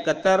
71,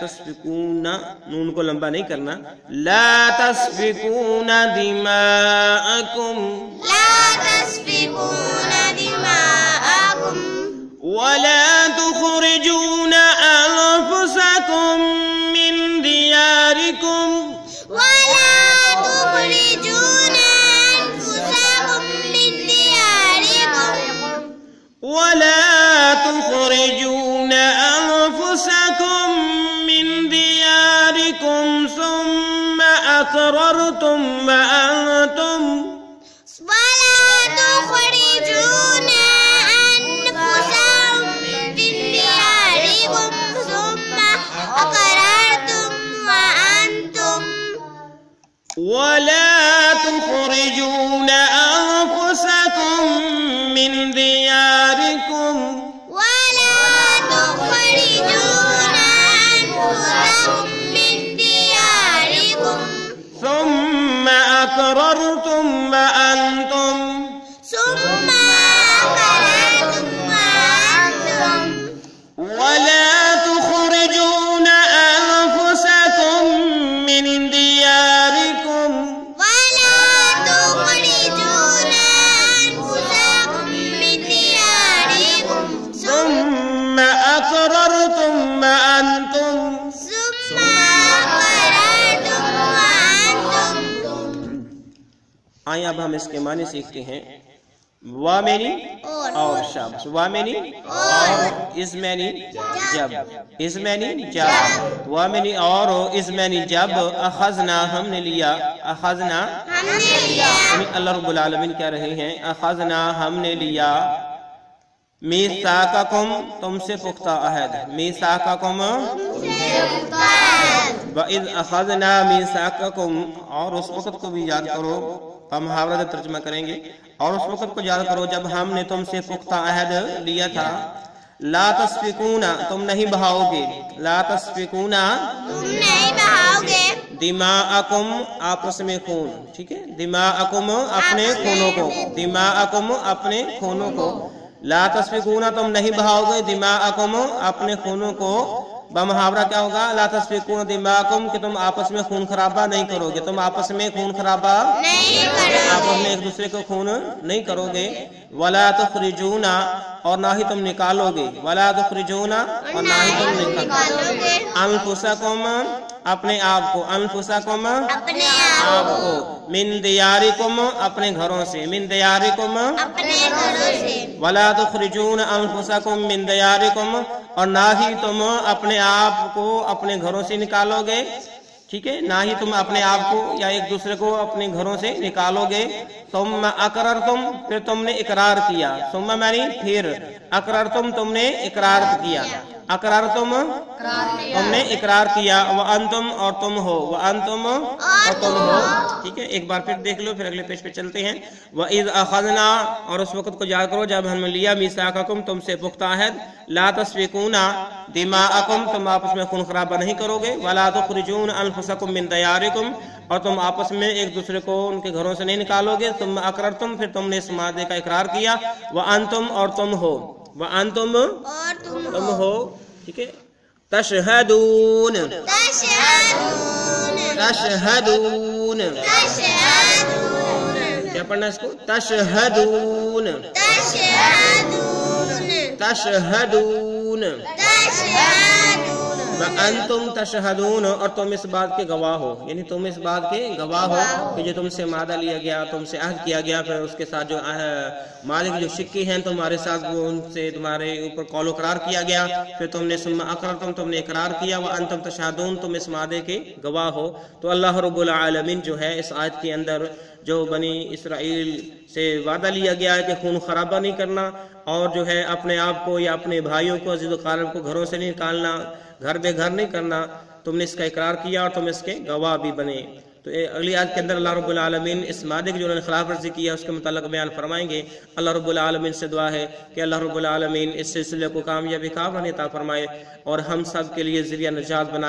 تسفکون، نون کو لمبا نہیں کرنا، لا تسفکون دماءکم، لا تسفكون دماءكم ولا تخرجون أنفسكم من دياركم، ولا تخرجون أنفسكم من دياركم، ولا تخرجون أنفسكم من دياركم ثم أقررتم وأنتم، ولا تخرجون أنفسكم من دياركم ثم أقررتم وأنتم، ولا تخرجون أنفسكم من دياركم، ولا تخرجون أنفسكم من دياركم ثم أقررتم وأنتم، ثم أقررتم وأنتم، ولا تخرجون أنفسكم من دياركم، ولا تخرجون أنفسكم من دياركم ثم أقررتم وأنتم. ثم أقررتم وأنتم. آئیں اب ہم اس کے معنی سیکھتے ہیں. وا مینی اور شاباش، وا مینی اور از مینی جب، از مینی جب، وا مینی اور از مینی جب، اخذنا ہم نے لیا، اخذنا ہم نے لیا، اللہ رب العالمین کہہ رہے ہیں اخذنا ہم نے لیا، میثاقکم تم سے پختہ عہد، میثاقکم وَإِذْ أَخَذْنَا مِيثَاقَكُمْ، اور اس وقت کو بھی یاد کرو، ہم محاورہ ترجمہ کریں گے، اور اس وقت کو یاد کرو جب ہم نے تم سے پختہ عہد لیا تھا، لا تسفکون تم نہیں بہاؤ گے، لا تسفکون تم نہیں بہاؤ گے، دماءکم آپس میں خون، ٹھیک ہے، دماءکم اپنے خونوں کو، دماءکم اپنے خونوں کو، لا تسفکون تم نہیں بہاؤ گے دماءکم اپنے خونوں کو، بمحاورہ کیا ہوگا، لا تسفکون دماءکم کہ تم آپس میں خون خرابہ نہیں کرو گے، تم آپس میں خون خرابہ نہیں کرو، آپس میں ایک دوسرے کو خون نہیں کرو گے، ولا تخرجون اور نہ ہی تم نکالو گے، ولا تخرجون اور نہ ہی تم نکالو گے، انفسکم اپنے آپ کو، انفسکم اپنے آپ کو، من دیارکم اپنے گھروں سے، من دیارکم اپنے گھروں سے، ولا تخرجون انفسکم من دیارکم اور نہ ہی تم اپنے آپ کو اپنے گھروں سے نکالو گے، ٹھیک ہے، نہ ہی تم اپنے آپ کو یا ایک دوسرے کو اپنے گھروں سے نکالو گے، ثم اقررتم پھر تم نے اقرار کیا، ثم معنی پھر، اقررتم تم نے اقرار کیا، اقررتم تم نے اقرار کیا، وانتم اور تم ہو، وانتم اور تم ہو، ٹھیک ہے، ایک بار پھر دیکھ لو، پھر اگلے پیج پہ چلتے ہیں. وَإِذْ أَخَذْنَا اور اس وقت کو یاد کرو جب ہم نے لیا میثاقکم تم سے پختہ عہد، لا تسفکون دماءکم تم آپس میں خون خرابہ نہیں کرو گے، ولا تخرجون انفسکم من دیارکم اور تم آپس میں ایک دوسرے کو ان کے گھروں سے نہیں نکالو گے، ثم اقررتم پھر تم نے اس معاہدے کا اقرار کیا، وانتم اور تم ہو، وانتم اور تم ہو، ٹھیک ہے، تشہدون تشہدون تشہدون تشہدون کیا پڑھنا ہے اس کو، تشہدون تشہدون تشہدون تشہدون وانتم تشہدون اور تم اس بات کے گواہ ہو، یعنی تم اس بات کے گواہ ہو کہ جو تم سے معاہدہ لیا گیا، تم سے عہد کیا گیا، پھر اس کے ساتھ جو مالک جو شکی ہیں تمہارے ساتھ وہ ان سے تمہارے اوپر قول و قرار کیا گیا، پھر تم نے ثم اقررتم تم نے اقرار کیا، وانتم تشہدون تم اس معاہدے کے گواہ ہو. تو اللہ رب العالمین جو ہے اس آیت کے اندر جو بنی اسرائیل سے وعدہ لیا گیا ہے کہ خون خرابہ نہیں کرنا اور جو ہے اپنے آپ کو یا اپنے بھائیوں کو عزیز و اقارب کو گھروں سے نہیں نکالنا، گھر بے گھر نہیں کرنا، تم نے اس کا اقرار کیا اور تم اس کے گواہ بھی بنے. تو اگلی آیت کے اندر اللہ رب العالمین اس معاہدے کی جو انہوں نے خلاف ورزی کیا اس کے متعلق بیان فرمائیں گے. اللہ رب العالمین سے دعا ہے کہ اللہ رب العالمین اس سلسلے کو کامیابی کا عطا فرمائے اور ہم سب کے لیے ذریعہ نجات بنائے.